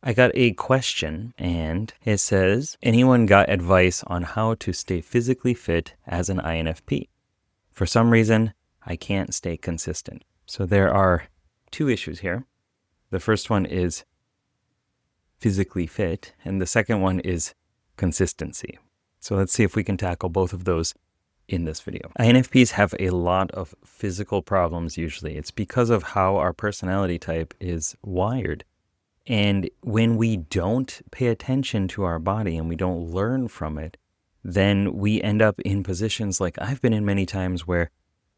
I got a question and it says, anyone got advice on how to stay physically fit as an INFP? For some reason, I can't stay consistent. So there are two issues here. The first one is physically fit, and the second one is consistency. So let's see if we can tackle both of those in this video. INFPs have a lot of physical problems usually. It's because of how our personality type is wired. And when we don't pay attention to our body and we don't learn from it, then we end up in positions like I've been in many times where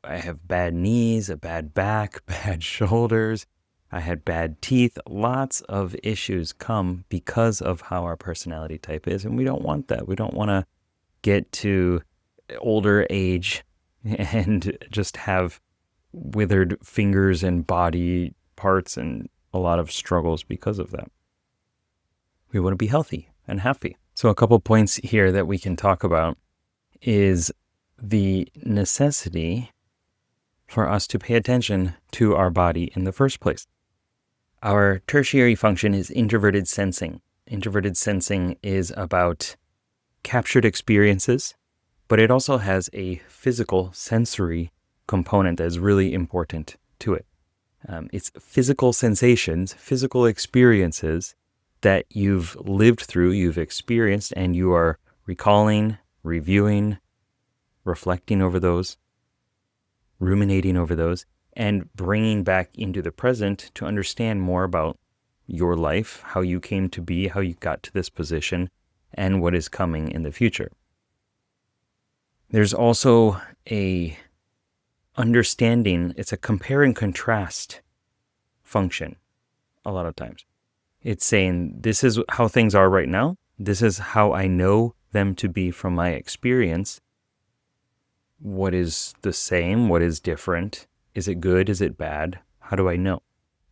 I have bad knees, a bad back, bad shoulders. I had bad teeth. Lots of issues come because of how our personality type is. And we don't want that. We don't want to get to older age and just have withered fingers and body parts and a lot of struggles because of that. We want to be healthy and happy. So a couple points here that we can talk about is the necessity for us to pay attention to our body in the first place. Our tertiary function is introverted sensing. Introverted sensing is about captured experiences, but it also has a physical sensory component that is really important to it. It's physical sensations, physical experiences that you've lived through, you've experienced, and you are recalling, reviewing, reflecting over those, ruminating over those, and bringing back into the present to understand more about your life, how you came to be, how you got to this position, and what is coming in the future. There's also a understanding, it's a compare and contrast function a lot of times. It's saying, this is how things are right now. This is how I know them to be from my experience. What is the same? What is different? Is it good? Is it bad? How do I know?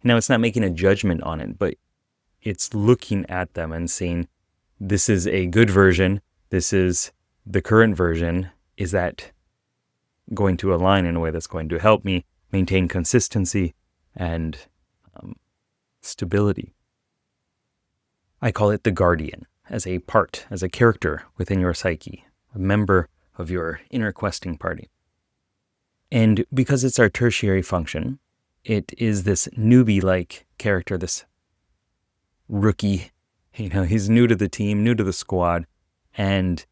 Now, it's not making a judgment on it, but it's looking at them and saying, this is a good version. This is the current version. Is that going to align in a way that's going to help me maintain consistency and stability? I call it the guardian, as a part, as a character within your psyche, a member of your inner questing party. And because it's our tertiary function, it is this newbie-like character, this rookie. He's new to the team, new to the squad, and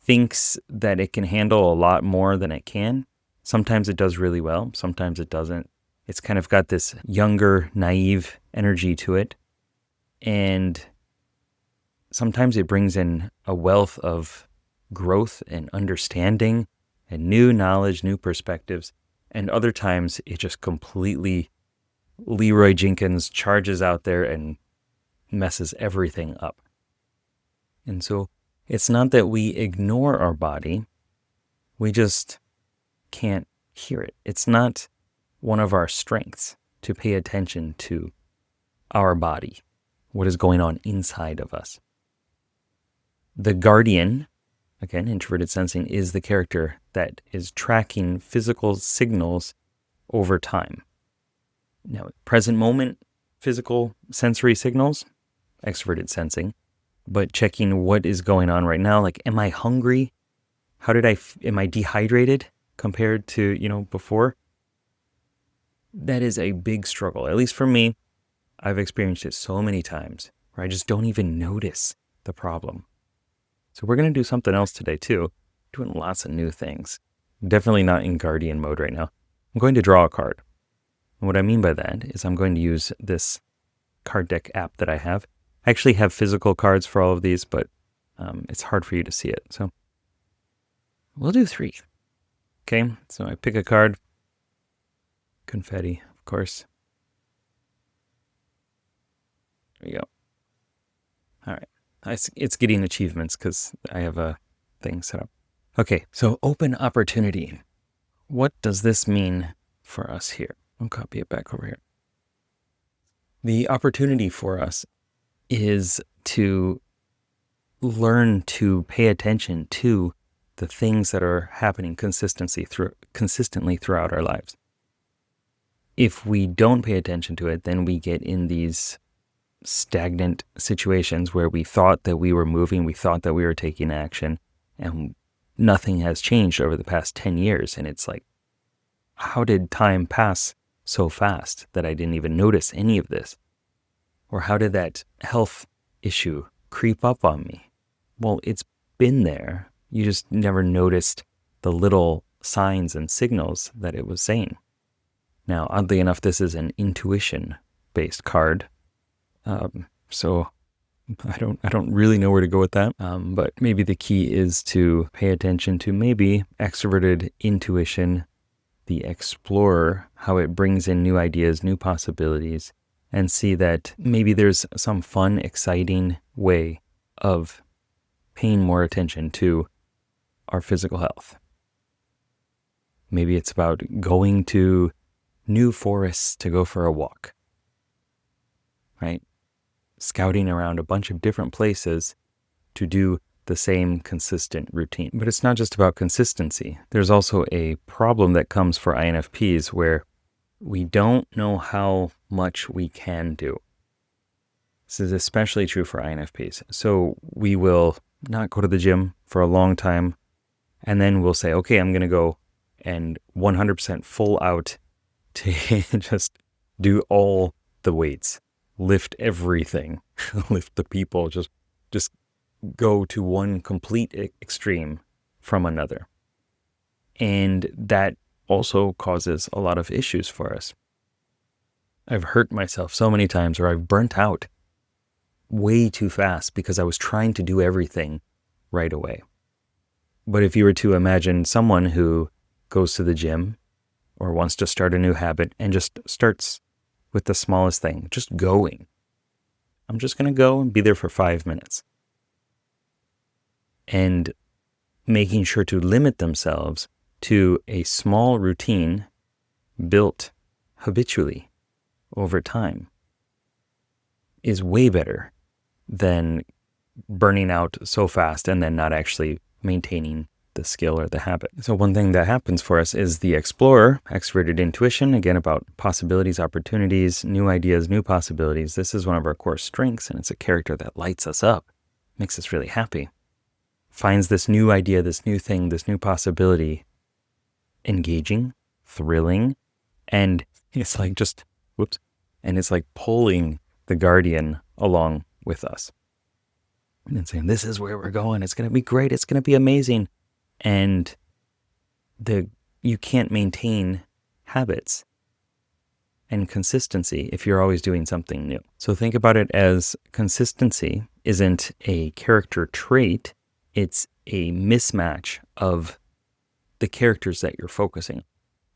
thinks that it can handle a lot more than it can. Sometimes it does really well. Sometimes it doesn't. It's kind of got this younger, naive energy to it. And sometimes it brings in a wealth of growth and understanding and new knowledge, new perspectives. And other times it just completely Leroy Jenkins charges out there and messes everything up. And so it's not that we ignore our body, we just can't hear it. It's not one of our strengths to pay attention to our body, what is going on inside of us. The guardian, again, introverted sensing, is the character that is tracking physical signals over time. Now, present moment, physical sensory signals, extroverted sensing, but checking what is going on right now. Like, am I hungry? Am I dehydrated compared to, before? That is a big struggle. At least for me, I've experienced it so many times where I just don't even notice the problem. So we're going to do something else today too, doing lots of new things. Definitely not in guardian mode right now. I'm going to draw a card. And what I mean by that is I'm going to use this card deck app that I have. I actually have physical cards for all of these, but it's hard for you to see it. So we'll do 3. Okay, so I pick a card. Confetti, of course. There we go. All right. It's getting achievements because I have a thing set up. Okay, so open opportunity. What does this mean for us here? I'll copy it back over here. The opportunity for us is to learn to pay attention to the things that are happening consistently throughout our lives. If we don't pay attention to it, then we get in these stagnant situations where we thought that we were moving, we thought that we were taking action, and nothing has changed over the past 10 years. And it's like, how did time pass so fast that I didn't even notice any of this? Or how did that health issue creep up on me? Well, it's been there. You just never noticed the little signs and signals that it was saying. Now, oddly enough, this is an intuition-based card. So I don't really know where to go with that. But maybe the key is to pay attention to maybe extroverted intuition, the explorer, how it brings in new ideas, new possibilities, and see that maybe there's some fun, exciting way of paying more attention to our physical health. Maybe it's about going to new forests to go for a walk, right? Scouting around a bunch of different places to do the same consistent routine. But it's not just about consistency. There's also a problem that comes for INFPs where we don't know how much we can do. This is especially true for INFPs. So we will not go to the gym for a long time, and then we'll say, okay, I'm going to go and 100% full out to just do all the weights, lift everything, lift the people, just go to one complete extreme from another. And that also causes a lot of issues for us. I've hurt myself so many times, or I've burnt out way too fast because I was trying to do everything right away. But if you were to imagine someone who goes to the gym or wants to start a new habit and just starts with the smallest thing, just going. I'm just going to go and be there for 5 minutes. And making sure to limit themselves to a small routine built habitually over time is way better than burning out so fast and then not actually maintaining the skill or the habit. So one thing that happens for us is the explorer, extroverted intuition, again about possibilities, opportunities, new ideas, new possibilities. This is one of our core strengths, and it's a character that lights us up, makes us really happy. Finds this new idea, this new thing, this new possibility engaging, thrilling, and it's like and it's like pulling the guardian along with us. And saying, this is where we're going, it's going to be great, it's going to be amazing. And you can't maintain habits and consistency if you're always doing something new. So think about it as consistency isn't a character trait, it's a mismatch of the characters that you're focusing.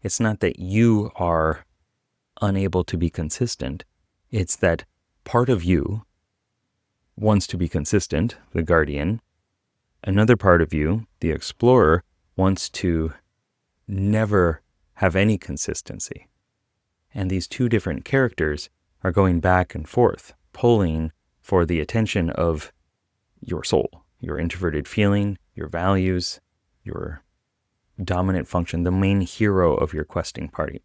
It's not that you are unable to be consistent, it's that part of you wants to be consistent, the guardian. Another part of you, the explorer, wants to never have any consistency. And these two different characters are going back and forth, pulling for the attention of your soul, your introverted feeling, your values, your dominant function, the main hero of your questing party.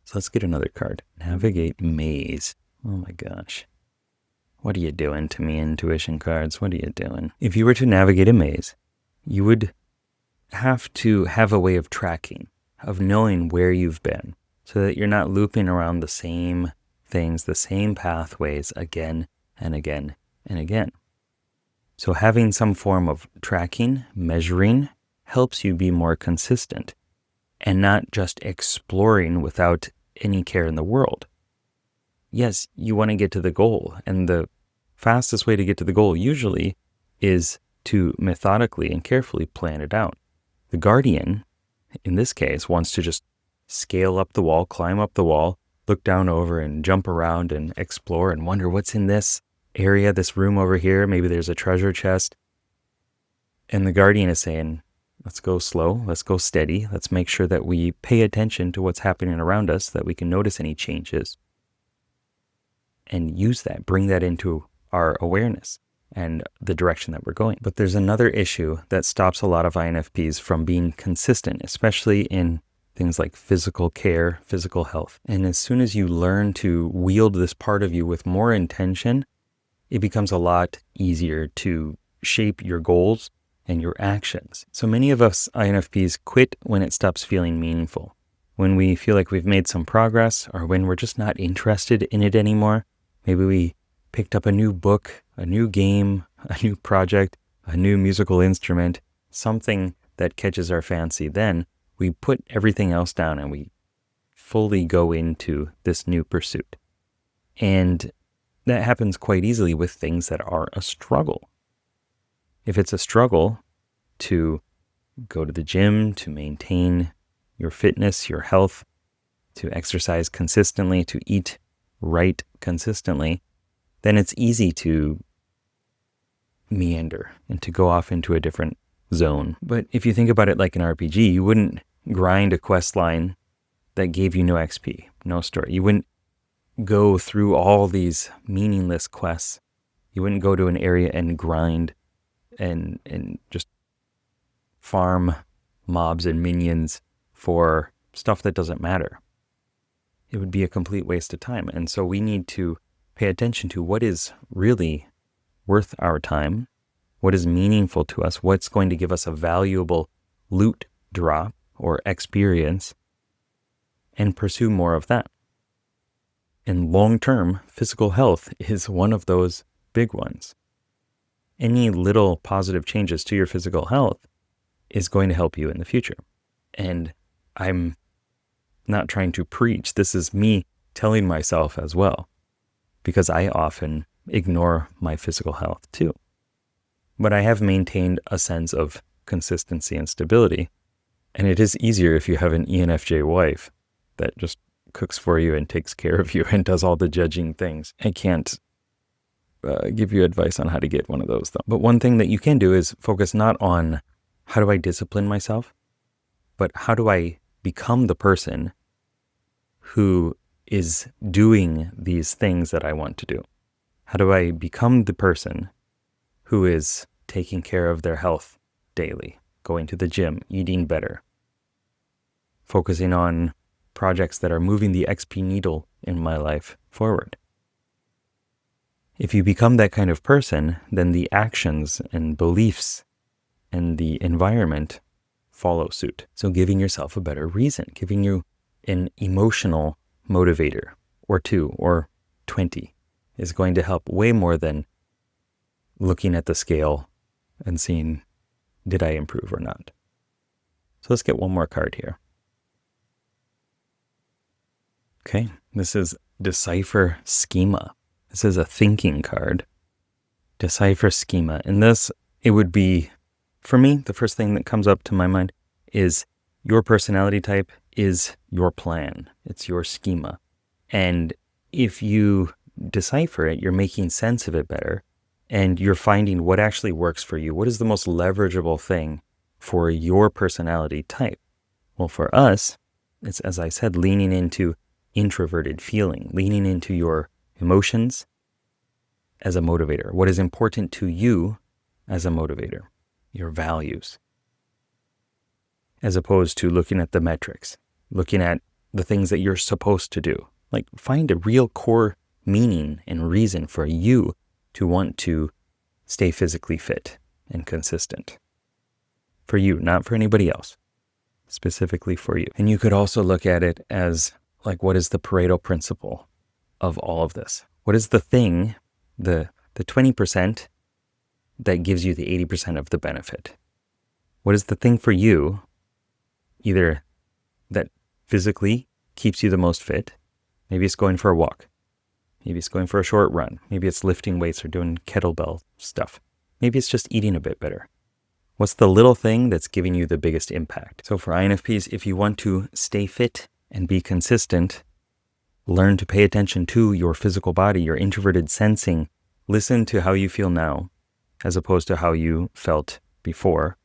So let's get another card. Navigate maze. Oh my gosh. What are you doing to me, intuition cards? What are you doing? If you were to navigate a maze, you would have to have a way of tracking, of knowing where you've been, so that you're not looping around the same things, the same pathways again and again and again. So having some form of tracking, measuring, helps you be more consistent and not just exploring without any care in the world. Yes, you want to get to the goal, and the fastest way to get to the goal usually is to methodically and carefully plan it out. The guardian, in this case, wants to just scale up the wall, climb up the wall, look down over and jump around and explore and wonder what's in this area, this room over here. Maybe there's a treasure chest. And the guardian is saying, let's go slow, let's go steady, let's make sure that we pay attention to what's happening around us, that we can notice any changes. And use that, bring that into our awareness and the direction that we're going. But there's another issue that stops a lot of INFPs from being consistent, especially in things like physical care, physical health. And as soon as you learn to wield this part of you with more intention, it becomes a lot easier to shape your goals and your actions. So many of us INFPs quit when it stops feeling meaningful. When we feel like we've made some progress, or when we're just not interested in it anymore. Maybe we picked up a new book, a new game, a new project, a new musical instrument, something that catches our fancy. Then we put everything else down and we fully go into this new pursuit. And that happens quite easily with things that are a struggle. If it's a struggle to go to the gym, to maintain your fitness, your health, to exercise consistently, to eat right consistently, then it's easy to meander and to go off into a different zone. But if you think about it like an RPG, you wouldn't grind a quest line that gave you no XP, no story. You wouldn't go through all these meaningless quests. You wouldn't go to an area and grind and just farm mobs and minions for stuff that doesn't matter. It would be a complete waste of time. And so we need to pay attention to what is really worth our time, what is meaningful to us, what's going to give us a valuable loot drop or experience, and pursue more of that. And long-term, physical health is one of those big ones. Any little positive changes to your physical health is going to help you in the future. And I'm not trying to preach. This is me telling myself as well, because I often ignore my physical health too. But I have maintained a sense of consistency and stability. And it is easier if you have an ENFJ wife that just cooks for you and takes care of you and does all the judging things. I can't give you advice on how to get one of those though. But one thing that you can do is focus not on how do I discipline myself, but how do I become the person who is doing these things that I want to do? How do I become the person who is taking care of their health daily, going to the gym, eating better, focusing on projects that are moving the XP needle in my life forward? If you become that kind of person, then the actions and beliefs and the environment follow suit. So giving yourself a better reason, giving you an emotional motivator or 2 or 20 is going to help way more than looking at the scale and seeing, did I improve or not? So let's get one more card here. Okay, this is Decipher Schema. This is a thinking card. Decipher Schema. And this, it would be, for me, the first thing that comes up to my mind is your personality type is your plan. It's your schema. And if you decipher it, you're making sense of it better, and you're finding what actually works for you. What is the most leverageable thing for your personality type? Well, for us, it's, as I said, leaning into introverted feeling, leaning into your emotions as a motivator. What is important to you as a motivator? Your values. As opposed to looking at the metrics, looking at the things that you're supposed to do. Like, find a real core meaning and reason for you to want to stay physically fit and consistent. For you, not for anybody else. Specifically for you. And you could also look at it as, like, what is the Pareto principle of all of this? What is the thing, the 20% that gives you the 80% of the benefit? What is the thing for you, either that physically keeps you the most fit? Maybe it's going for a walk. Maybe it's going for a short run. Maybe it's lifting weights or doing kettlebell stuff. Maybe it's just eating a bit better. What's the little thing that's giving you the biggest impact? So for INFPs, if you want to stay fit and be consistent, learn to pay attention to your physical body, your introverted sensing. Listen to how you feel now as opposed to how you felt before.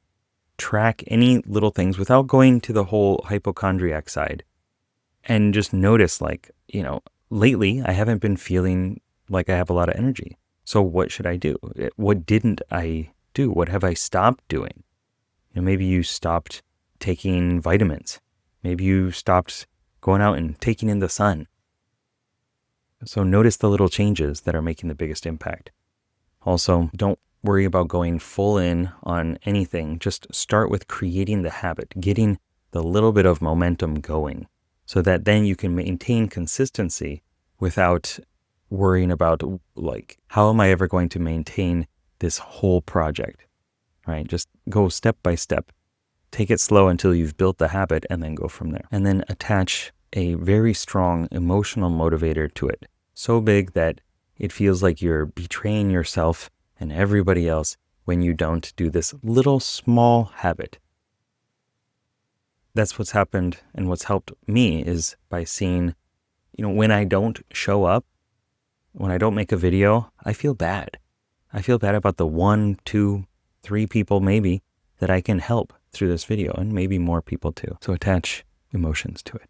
Track any little things without going to the whole hypochondriac side. And just notice, like, lately I haven't been feeling like I have a lot of energy. So what should I do? What didn't I do? What have I stopped doing? Maybe you stopped taking vitamins. Maybe you stopped going out and taking in the sun. So notice the little changes that are making the biggest impact. Also, don't worry about going full in on anything. Just start with creating the habit, getting the little bit of momentum going, so that then you can maintain consistency without worrying about, like, how am I ever going to maintain this whole project, right? Just go step by step. Take it slow until you've built the habit and then go from there. And then attach a very strong emotional motivator to it. So big that it feels like you're betraying yourself and everybody else when you don't do this little small habit. That's what's happened, and what's helped me is by seeing, when I don't show up, when I don't make a video, I feel bad. I feel bad about the 1, 2, 3 people maybe that I can help through this video, and maybe more people too. So attach emotions to it.